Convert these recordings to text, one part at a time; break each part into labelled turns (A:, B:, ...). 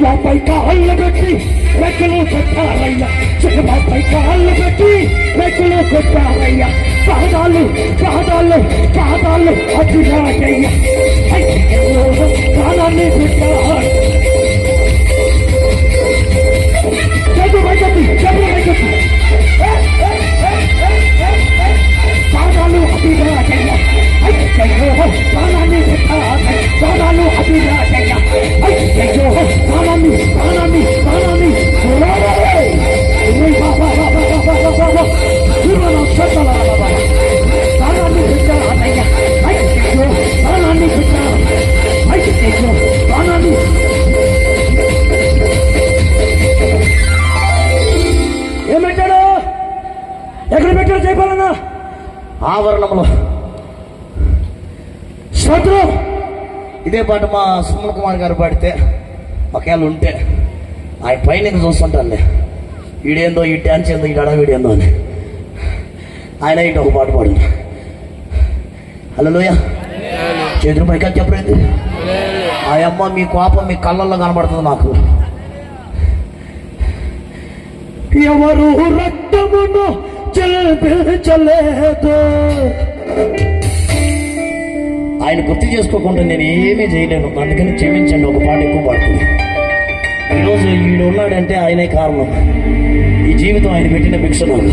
A: చిన్నబాపై కాళ్ళు పెట్టి రెక్కలు కొట్టారయ్యా, చిన్నబాపై కాళ్ళు పెట్టి రెక్కలు కొట్టారయ్యా, పాదాలు పాదాలు పాదాలు అడ్డురాయ్యా, కాలాన్ని పెట్టారు. పాదాలు అభిరాజయ్యా, ప్రాణాన్ని ప్రాణాలు అభిరాజయ్యా, అయ్యో ప్రాణాన్ని ప్రాణాన్ని ప్రాణాన్ని ప్రాణాన్ని పెట్టారయ్యా, అయ్యో ప్రాణాన్ని పెట్టారు, అయ్యో ప్రాణాన్ని ఏం పెట్టాడు? ఎక్కడ పెట్టాడు చెప్పాలన్నా? ఆవరణంలో. స్తోత్రం. ఇదే పాట మా సుమన్ కుమార్ గారు పాడితే ఒకవేళ ఉంటే ఆయన పైన చూస్తుంటాను, ఈడేందో ఈ డ్యాన్స్ ఏందో ఈ అడవిడేందో అని. ఆయన ఇటు ఒక పాట పాడు. హల్లెలూయా. చేతులు పైకి చెప్పలేదు. ఆ అమ్మ మీ కోపం మీ కళ్ళల్లో కనబడుతుంది నాకు. ఎవరు రక్తమును చెల్లించలేదు. ఆయన గుర్తు చేసుకోకుండా నేను ఏమీ చేయలేను, అందుకని క్షమించండి. ఒక పాట ఎక్కువ పాడుతుంది. ఈరోజు వీడు ఉన్నాడంటే ఆయనే కారణం. ఈ జీవితం ఆయన పెట్టిన భిక్ష నాకు.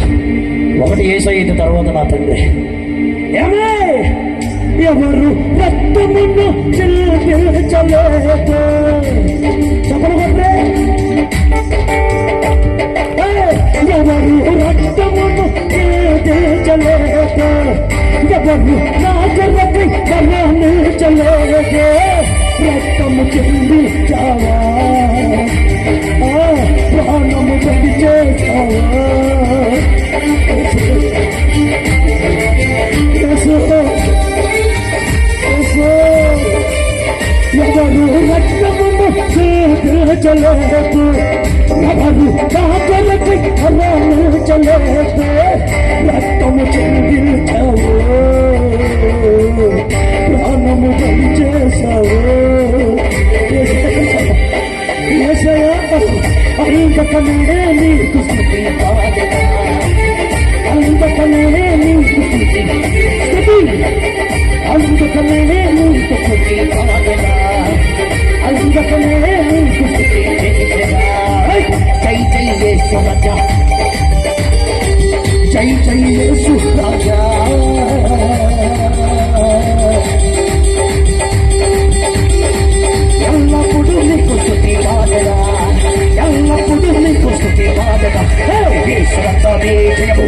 A: ఒకటి యేసయ్య తర్వాత నా తండ్రి. ఏమే ఎవరు రక్తమును చెల్లించలేదు. చెప్పలే ఎవరు రక్తమును చెల్లించలేదు. ఎవరు నా కొరకై మరణించలేదు. రక్తము చెల్లించావా, ప్రాణము చెల్లించావా. ఎవరు రక్తమును చెల్లించలేదు. ఎవరు నా కొరకై మరణించలేదు. రక్తము చెల్లించావు, ప్రాణము చేశావు. అందుకనే నీకు స్తుతి, అందుకనే నీకు స్తుతి, అందుకనే నీకు స్తుతి, అందుకనే నీకు స్తుతి. జై జై యేసు రాజా, జై జై యేసు రాజా. ఎల్లప్పుడు నీకు స్తుతి పాడగా, ఎల్లప్పుడు నీకు స్తుతి పాడగా. యేసు రక్తమే జయము,